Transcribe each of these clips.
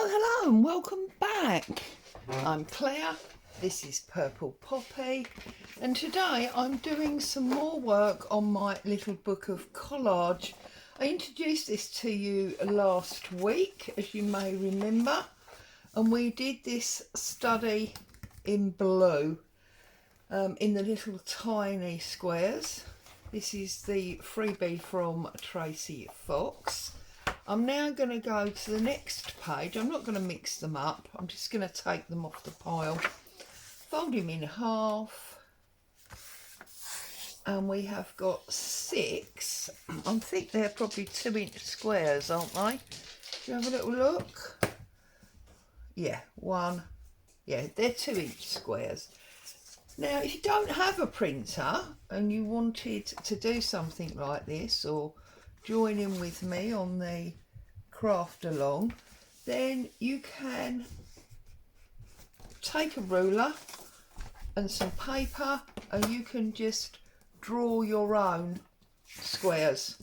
Hello and welcome back. I'm Claire, this is Purple Poppy, and today I'm doing some more work on my little book of collage. I introduced this to you last week, as you may remember, and we did this study in blue in the little tiny squares. This is the freebie from Tracie Fox. I'm now going to go to the next page. I'm not going to mix them up. I'm just going to take them off the pile, fold them in half, and we have got 6. I think they're probably 2-inch squares, aren't they? Do you have a little look? Yeah, one. Yeah, they're 2-inch squares. Now, if you don't have a printer and you wanted to do something like this, or join in with me on the craft along, then you can take a ruler and some paper and you can just draw your own squares.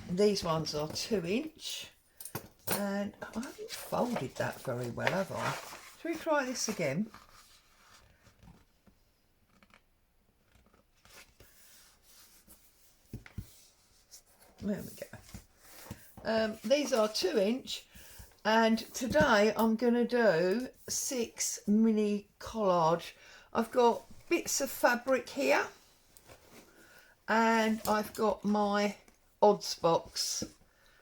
These ones are 2-inch, and I haven't folded that very well, have I? Shall we try this again? There we go. These are 2-inch, and today I'm going to do 6 mini collage. I've got bits of fabric here, and I've got my odds box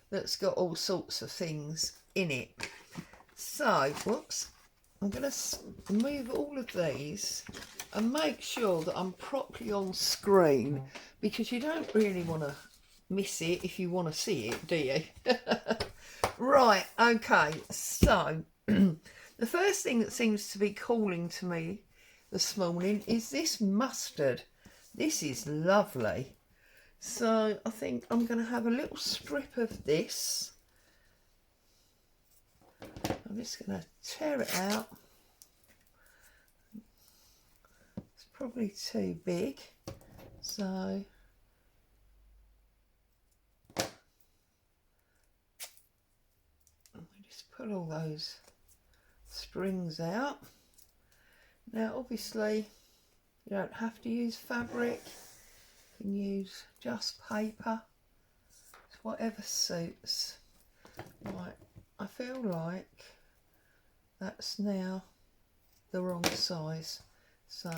that's got all sorts of things in it. So, whoops, I'm going to move all of these and make sure that I'm properly on screen, because you don't really want to miss it if you want to see it, do you? Right, okay, so the first thing that seems to be calling to me this morning is this mustard. This is lovely. So I think I'm going to have a little strip of this. I'm just going to tear it out. It's probably too big, so pull all those strings out. Now obviously you don't have to use fabric, you can use just paper, it's whatever suits. Right, I feel like that's now the wrong size, so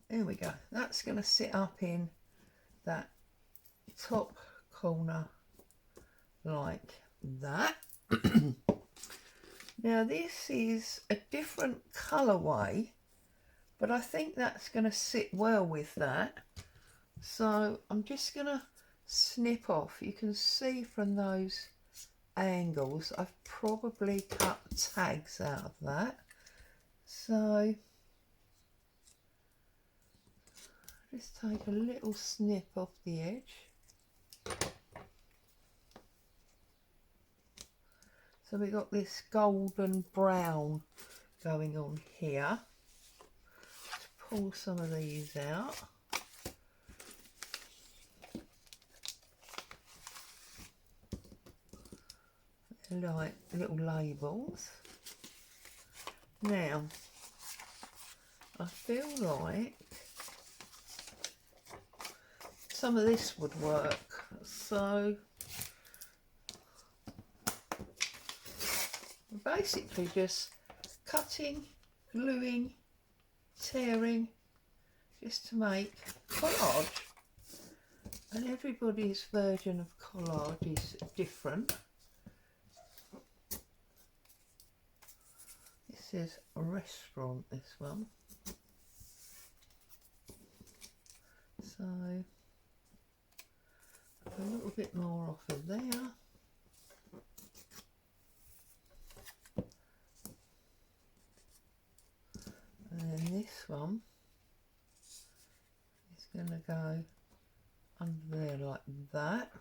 there we go. That's going to sit up in that top corner like that. Now this is a different colourway, but I think that's going to sit well with that. So I'm just going to snip off. You can see from those angles I've probably cut tags out of that. So just take a little snip off the edge. So we've got this golden brown going on here. Let's pull some of these out. They're like little labels. Now, I feel like some of this would work, so basically just cutting, gluing, tearing, just to make collage. And everybody's version of collage is different. This is a restaurant, this one. So a little bit more off of there. And then this one is going to go under there like that.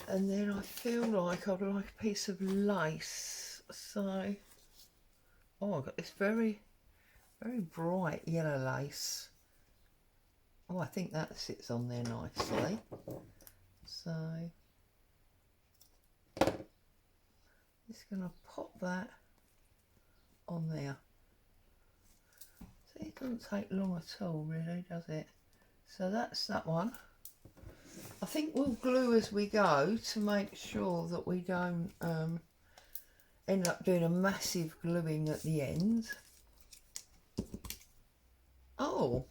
And then I feel like I'd like a piece of lace. So, oh, I've got this very very bright yellow lace. Oh, I think that sits on there nicely. So just going to pop that on there. See, it doesn't take long at all really, does it? So that's that one. I think we'll glue as we go to make sure that we don't end up doing a massive gluing at the end. Oh,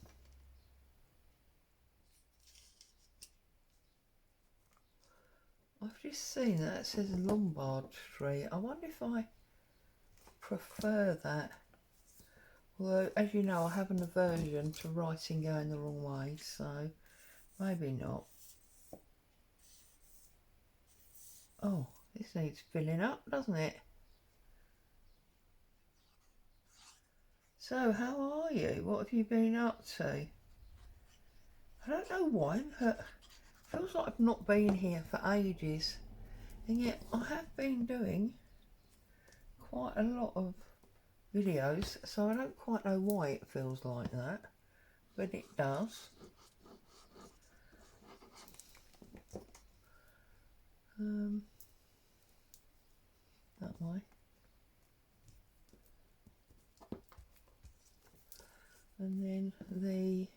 I've just seen that it says Lombard tree. I wonder if I prefer that. Although, as you know, I have an aversion to writing going the wrong way, so maybe not. Oh, this needs filling up, doesn't it? So, how are you? What have you been up to? I don't know why, but it feels like I've not been here for ages. And yet, I have been doing quite a lot of videos, so I don't quite know why it feels like that, but it does. That way. And then the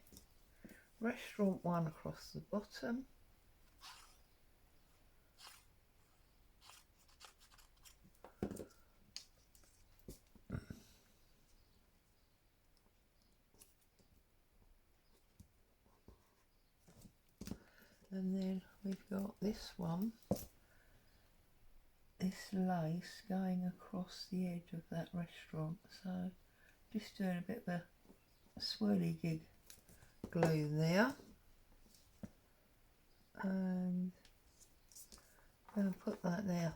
restaurant one across the bottom. And then we've got this one, this lace going across the edge of that restaurant. So just doing a bit of a swirly gig glue there. And I'm going to put that there.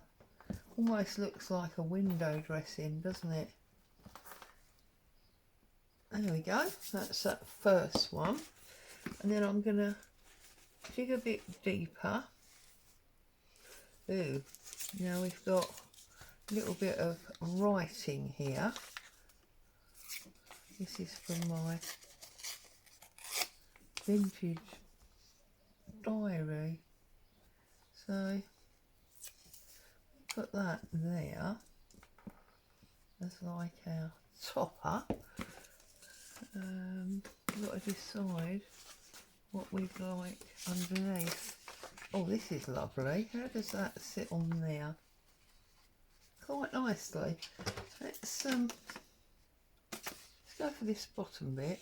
Almost looks like a window dressing, doesn't it? There we go, that's that first one. And then I'm going to dig a bit deeper. Ooh, now we've got a little bit of writing here. This is from my vintage diary. So put that there as like our topper. We've got to decide what we'd like underneath. Oh, this is lovely. How does that sit on there? Quite nicely. Let's go for this bottom bit.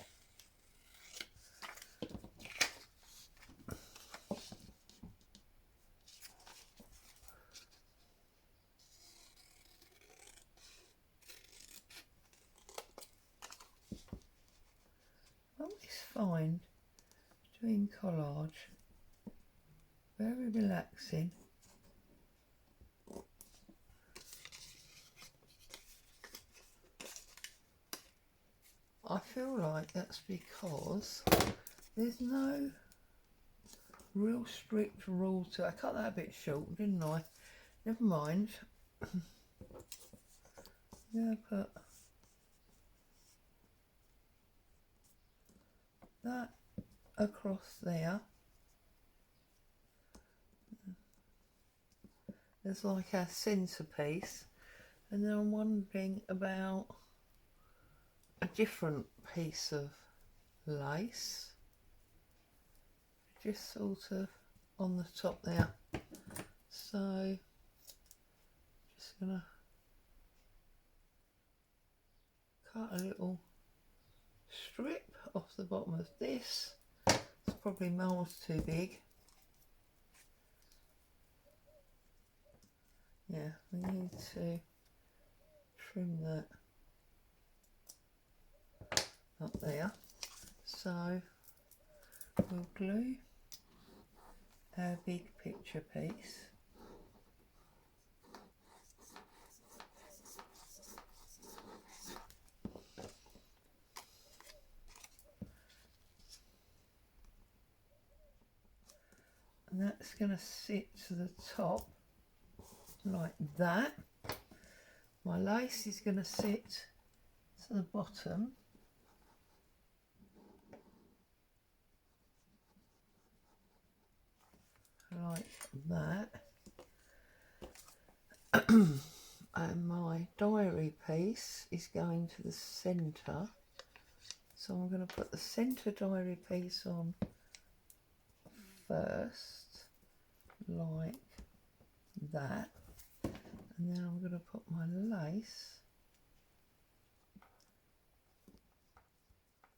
I always find doing collage very relaxing. I feel like that's because there's no real strict rule to. I cut that a bit short, didn't I? Never mind. I'm going to put that across there. There's like our centerpiece, and then I'm wondering about a different piece of lace, just sort of on the top there. So just gonna cut a little strip off the bottom of this. It's probably miles too big. Yeah, we need to trim that up there. So we'll glue our big picture piece. And that's going to sit to the top like that. My lace is going to sit to the bottom like that. And my diary piece is going to the centre, so I'm going to put the centre diary piece on first, like that, and then I'm going to put my lace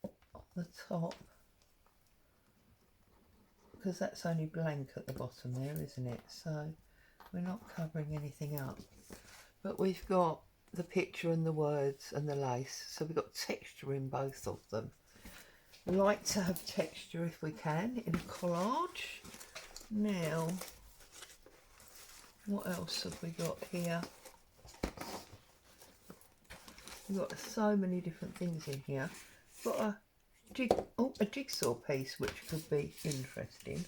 on the top, because that's only blank at the bottom there, isn't it? So we're not covering anything up, but we've got the picture and the words and the lace, so we've got texture in both of them. We like to have texture if we can in a collage. Now, what else have we got here? We've got so many different things in here. Got a jigsaw piece which could be interesting.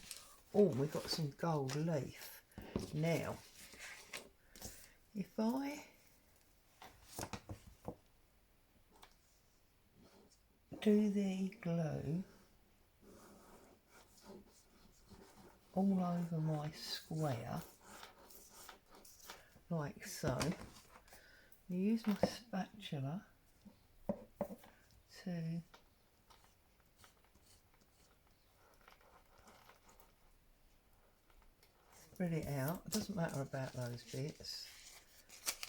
Oh, we've got some gold leaf. Now, if I do the glue all over my square, like so, I use my spatula to spread it out. It doesn't matter about those bits.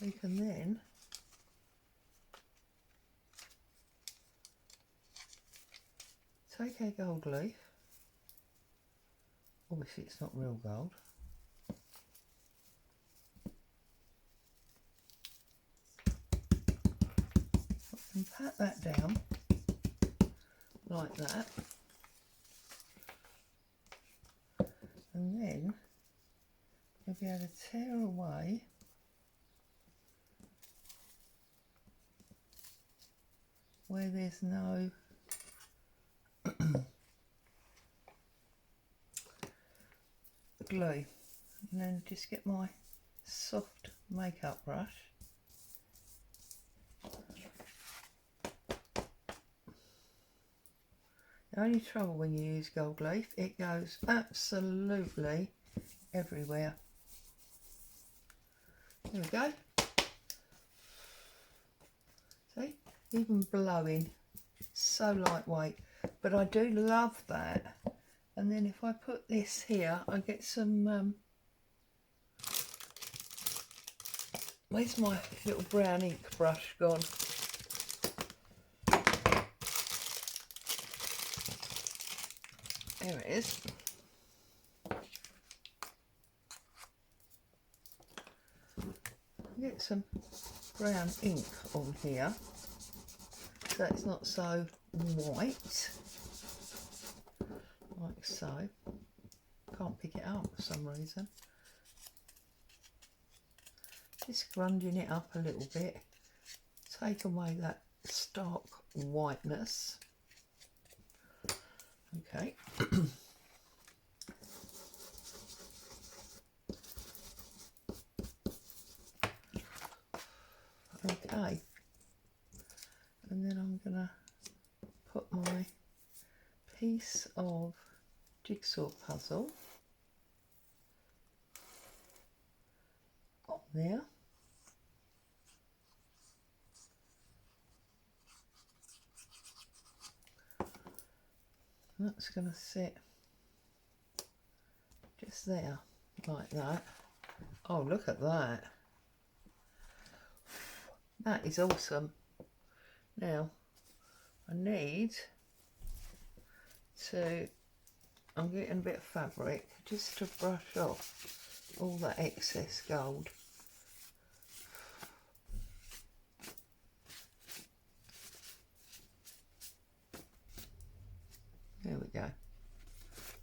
We can then take our gold leaf. Obviously it's not real gold. And pat that down like that, and then you'll be able to tear away where there's no glue, and then just get my soft makeup brush The only trouble when you use gold leaf, it goes absolutely everywhere. There we go. See, even blowing, so lightweight. But I do love that. And then if I put this here, I get some, where's my little brown ink brush gone? There it is. Get some brown ink on here so it's not so white, like so. Can't pick it up for some reason. Just scrunching it up a little bit, take away that stark whiteness. Okay. Okay, and then I'm gonna put my piece of jigsaw puzzle on there. That's gonna sit just there, like that. Oh, look at that. That is awesome. Now, I need to, I'm getting a bit of fabric just to brush off all that excess gold. There we go.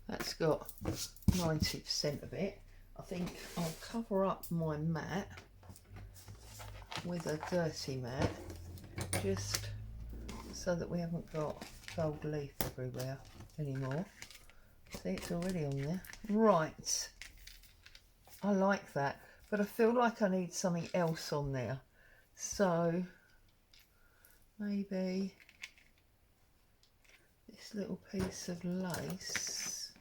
That's got 90% of it. I think I'll cover up my mat with a dirty mat, just so that we haven't got gold leaf everywhere anymore. See, it's already on there. Right, I like that, but I feel like I need something else on there. So maybe this little piece of lace.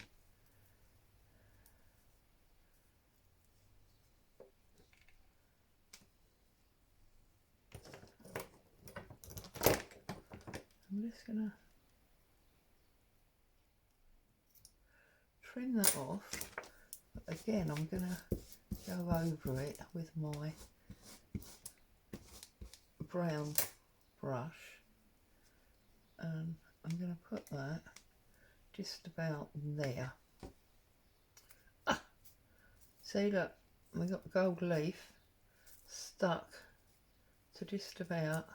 I'm just going to trim that off. But again, I'm going to go over it with my brown brush, and I'm going to put that just about there. See, look, we've got gold leaf stuck to just about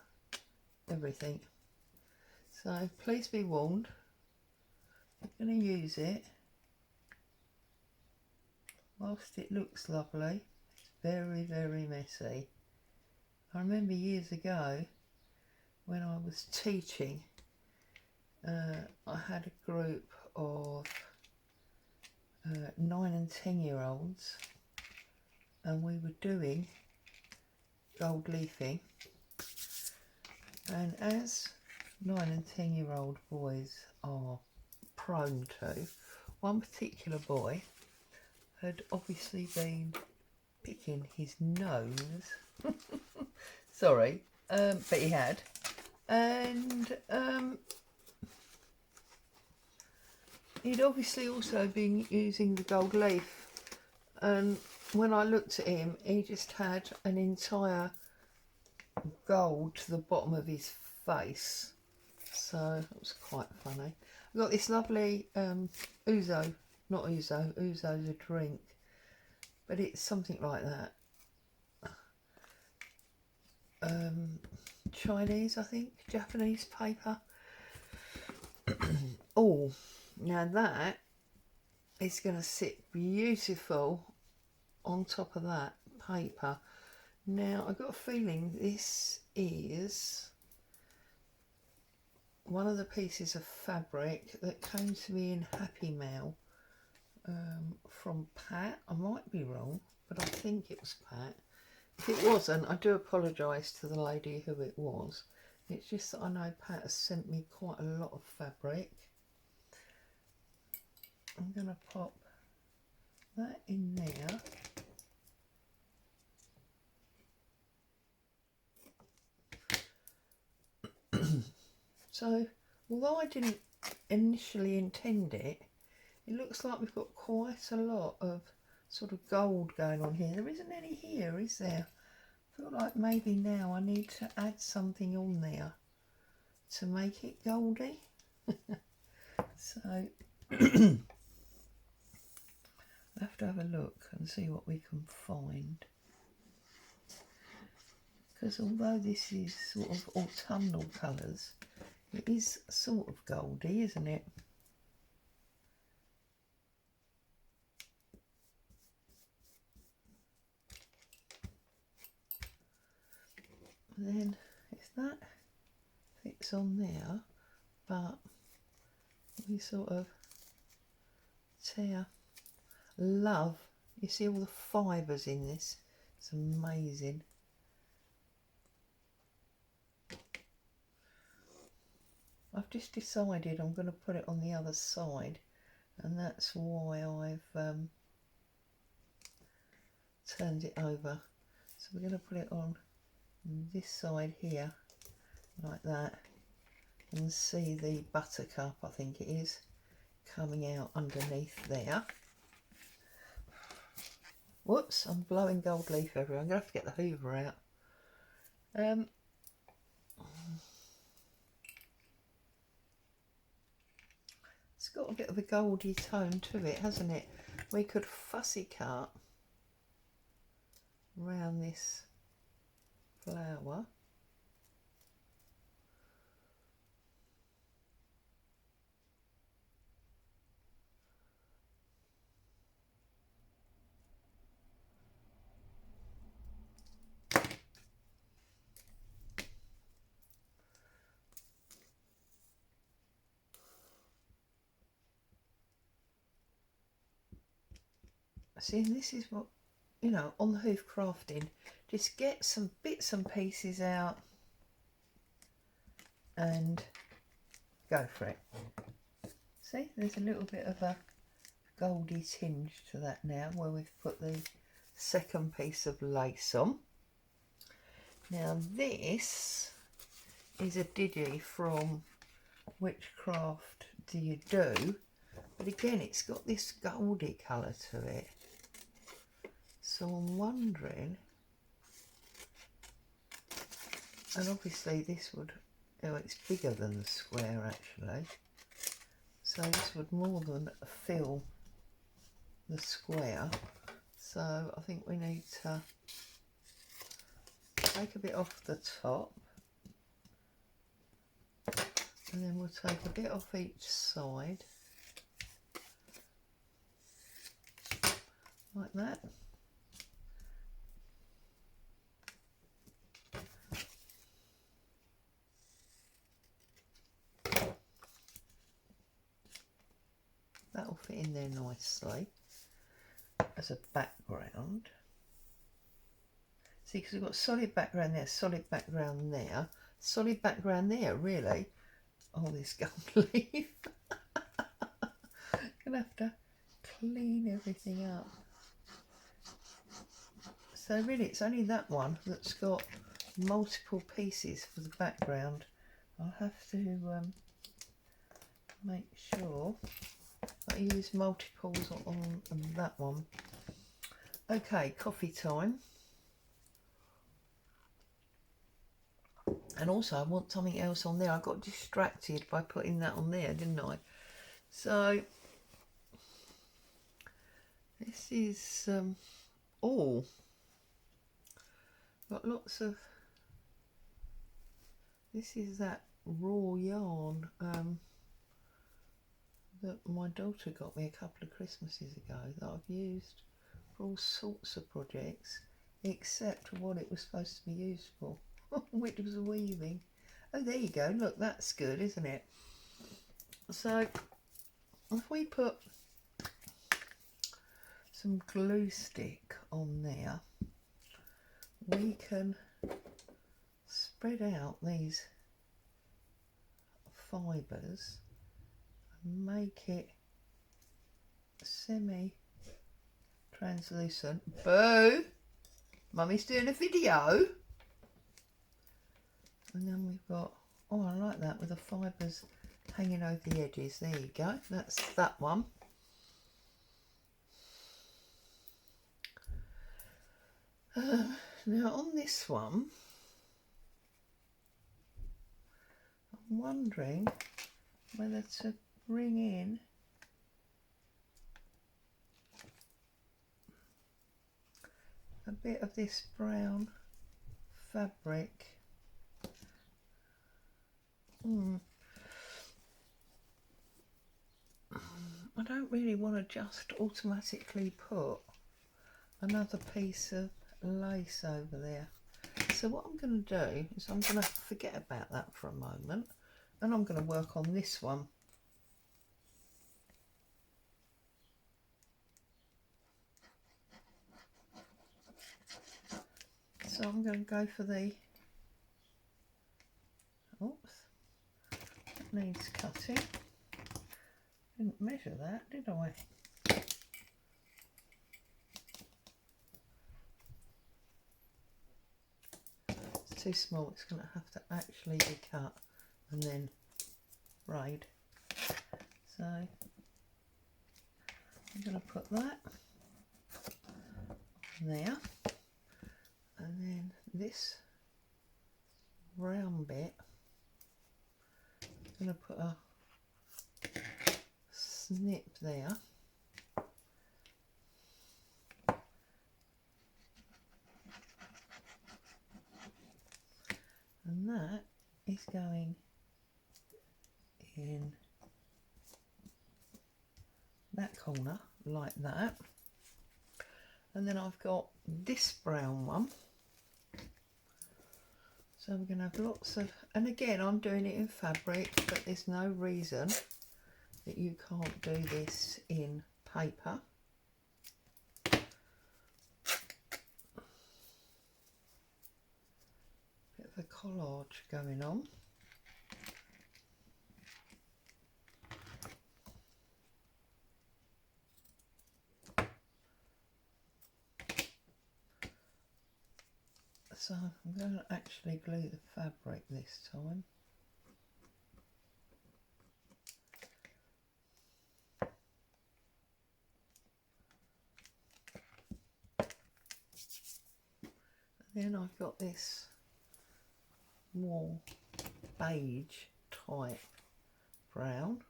everything. So please be warned, I'm going to use it. Whilst it looks lovely, it's very, very messy. I remember years ago when I was teaching, I had a group of 9 and 10-year-olds, and we were doing gold leafing, and as 9 and 10-year-old boys are prone to, one particular boy had obviously been picking his nose sorry, but he had, and he'd obviously also been using the gold leaf, and when I looked at him, he just had an entire gold to the bottom of his face, so it was quite funny. I've got this lovely ouzo, not ouzo, ouzo's a drink, but it's something like that. Chinese, I think, Japanese paper. Oh, now that is going to sit beautiful on top of that paper. Now, I've got a feeling this is one of the pieces of fabric that came to me in Happy Mail from Pat. I might be wrong, but I think it was Pat. If it wasn't, I do apologise to the lady who it was. It's just that I know Pat has sent me quite a lot of fabric. I'm going to pop that in there. So, although I didn't initially intend it, it looks like we've got quite a lot of sort of gold going on here. There isn't any here, is there? I feel like maybe now I need to add something on there to make it goldy. So I'll have to have a look and see what we can find. Because although this is sort of autumnal colours, it is sort of goldy, isn't it? And then if that fits on there, but we sort of tear, love, you see all the fibres in this, it's amazing. I've just decided I'm going to put it on the other side, and that's why I've turned it over. So we're going to put it on this side here, like that, and see the buttercup, I think it is, coming out underneath there. Whoops, I'm blowing gold leaf everywhere. I'm going to have to get the hoover out. It's got a bit of a goldy tone to it, hasn't it? We could fussy cut around this flower. See, this is what, you know, on the hoof crafting, just get some bits and pieces out and go for it. See, there's a little bit of a goldy tinge to that now where we've put the second piece of lace on. Now this is a diddy from which craft do you do? But again, it's got this goldy colour to it. So I'm wondering, and obviously this would, oh, it's bigger than the square actually. So this would more than fill the square. So I think we need to take a bit off the top. And then we'll take a bit off each side. Like that. That'll fit in there nicely as a background. See, because we've got solid background there, solid background there, solid background there, really. Oh, this gold leaf. Gonna have to clean everything up. So really it's only that one that's got multiple pieces for the background. I'll have to make sure I use multiples on that one. Okay, coffee time. And also I want something else on there. I got distracted by putting that on there, didn't I? So this is all got lots of, this is that raw yarn that my daughter got me a couple of Christmases ago that I've used for all sorts of projects except what it was supposed to be used for, which was weaving. Oh, there you go, look, that's good, isn't it? So if we put some glue stick on there, we can spread out these fibres and make it semi-translucent. Boo! Mummy's doing a video. And then we've got, oh, I like that with the fibres hanging over the edges. There you go, that's that one. Now on this one, I'm wondering whether to bring in a bit of this brown fabric. I don't really want to just automatically put another piece of lace over there. So what I'm going to do is I'm going to forget about that for a moment and I'm going to work on this one. So I'm going to go for the, oops, that needs cutting. Didn't measure that, did I? It's too small, it's going to have to actually be cut and then braid. So I'm going to put that on there, and then this round bit, I'm going to put a snip there. And that is going in that corner like that. And then I've got this brown one. So we're going to have lots of, and again I'm doing it in fabric, but there's no reason that you can't do this in paper. Bit of a collage going on. So I'm going to actually glue the fabric this time. Then I've got this more beige type brown.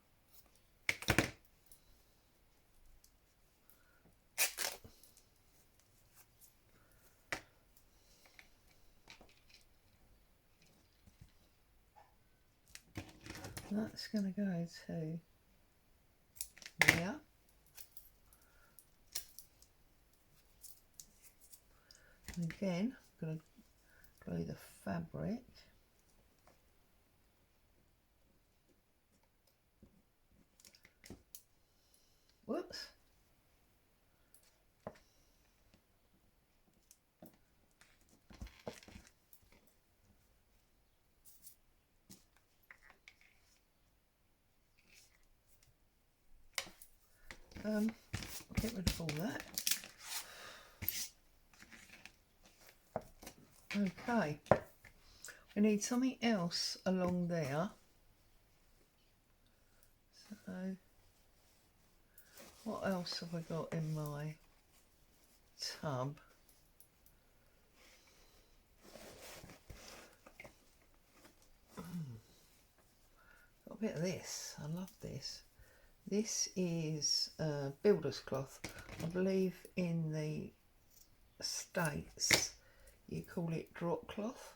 That's going to go to there. And again, I'm going to glue the fabric. Whoops. Get rid of all that. Okay, we need something else along there. So, what else have I got in my tub? Got a bit of this. I love this. This is builder's cloth. I believe in the States you call it drop cloth,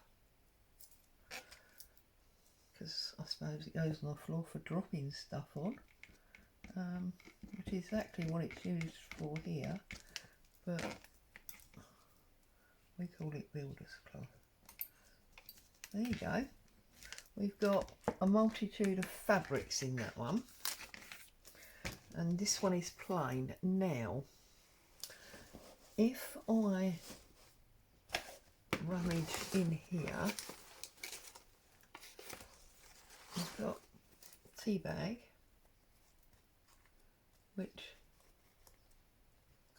because I suppose it goes on the floor for dropping stuff on, which is exactly what it's used for here, but we call it builder's cloth. There you go. We've got a multitude of fabrics in that one, and this one is plain. Now, if I rummage in here, I've got a tea bag, which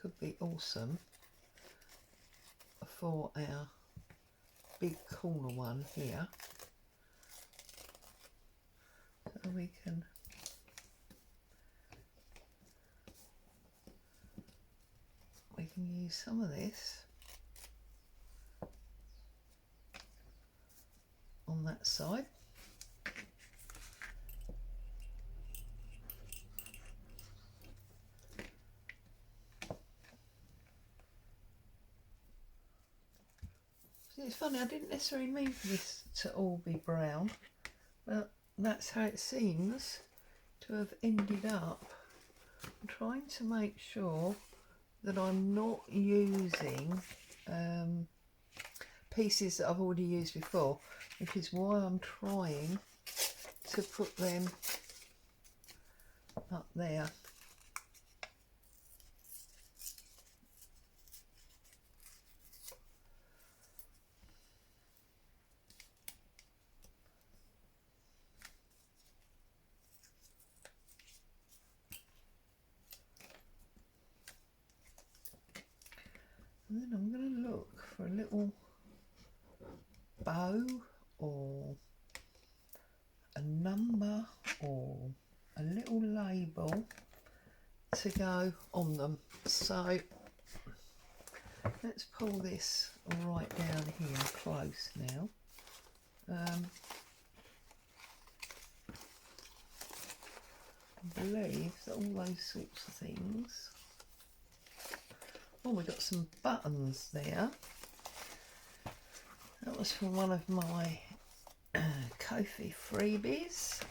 could be awesome for our big corner one here. So we can use some of this on that side. It's funny, I didn't necessarily mean for this to all be brown, but that's how it seems to have ended up. I'm trying to make sure that I'm not using pieces that I've already used before, which is why I'm trying to put them up there. And then I'm going to look for a little bow or a number or a little label to go on them. So let's pull this right down here close now. I believe that all those sorts of things. Oh, we got some buttons there. That was from one of my Ko-fi freebies.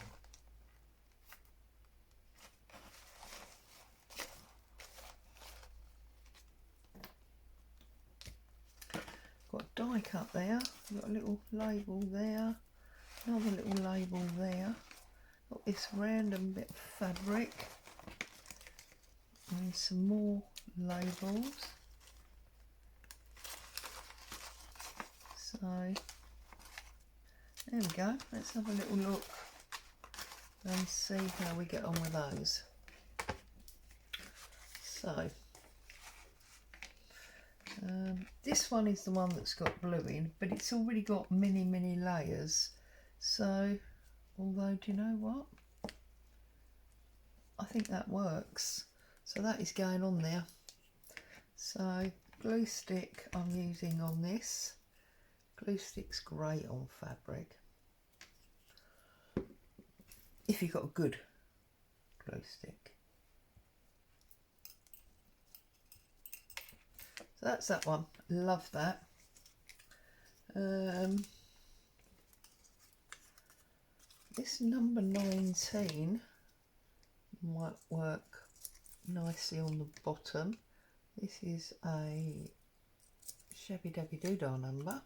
Got a die cut there. Got a little label there. Another little label there. Got this random bit of fabric. And some more labels. So there we go. Let's have a little look and see how we get on with those. So this one is the one that's got blue in, but it's already got many layers. So although, do you know what? I think that works. So that is going on there. So glue stick I'm using on this. Glue stick's great on fabric. If you've got a good glue stick. So that's that one. Love that. This number 19 might work nicely on the bottom. This is a Shabby Dabby Doodah number.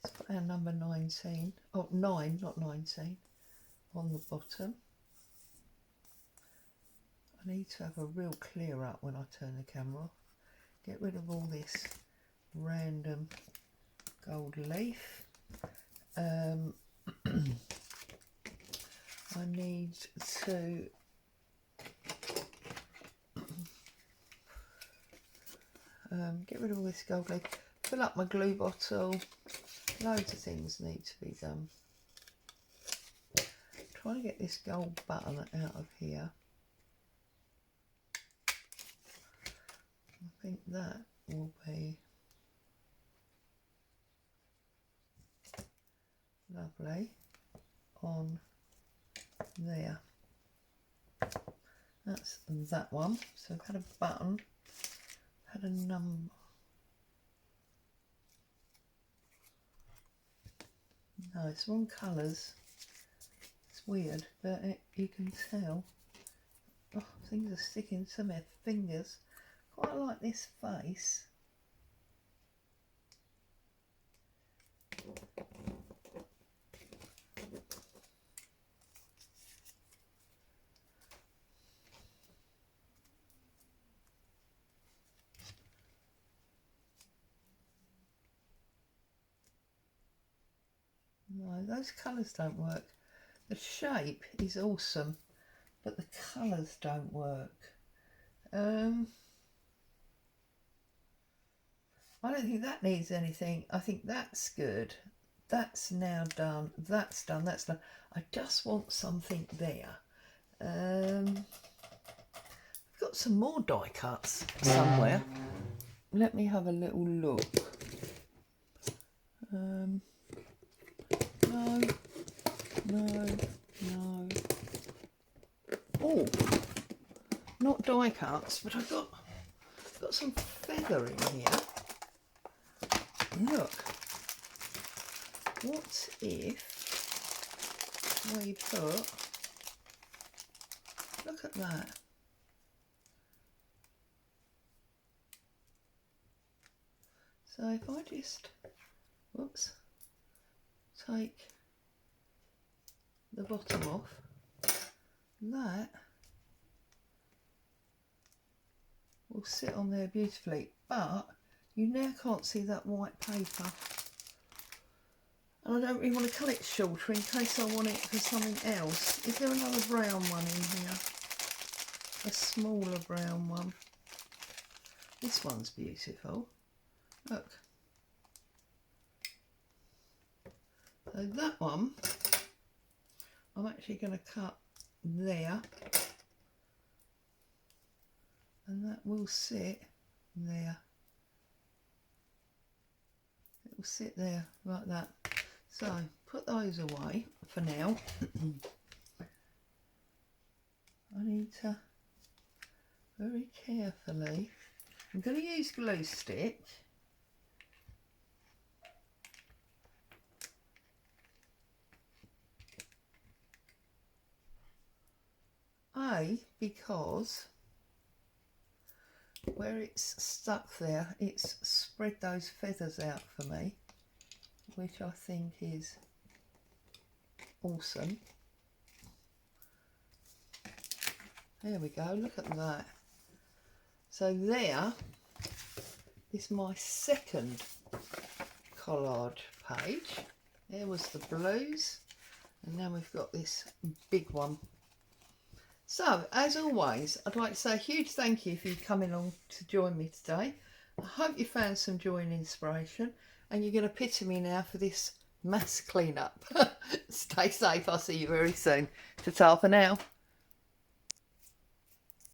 Let's put our number 19, oh 9, not 19, on the bottom. I need to have a real clear up when I turn the camera off. Get rid of all this random gold leaf. I need to get rid of all this gold leaf, fill up my glue bottle. Loads of things need to be done. Trying to get this gold button out of here. I think that will be lovely on there. That's that one. So I've had a button, had a number. No, it's wrong colours. It's weird, but you can tell. Oh, things are sticking to my fingers. Quite like this face. No, those colours don't work. The shape is awesome, but the colours don't work. I don't think that needs anything. I think that's good. That's now done. That's done. That's done. I just want something there. I've got some more die cuts somewhere. Let me have a little look. No. Oh, not die cuts, but I've got some feather in here. Look, what if we put, look at that. So if I just, whoops, take the bottom off, that will sit on there beautifully, but you now can't see that white paper, and I don't really want to cut it shorter in case I want it for something else. Is there another brown one in here? A smaller brown one. This one's beautiful. Look. So that one I'm actually going to cut there, and that will sit there. It will sit there like that. So put those away for now. I need to very carefully, I'm going to use glue stick. Because where it's stuck there, it's spread those feathers out for me, which I think is awesome. There we go, look at that. So there is my second collage page. There was the blues, and now we've got this big one. So, as always, I'd like to say a huge thank you for you coming along to join me today. I hope you found some joy and inspiration, and you're going to pity me now for this mass clean-up. Stay safe, I'll see you very soon. Ta-ta for now.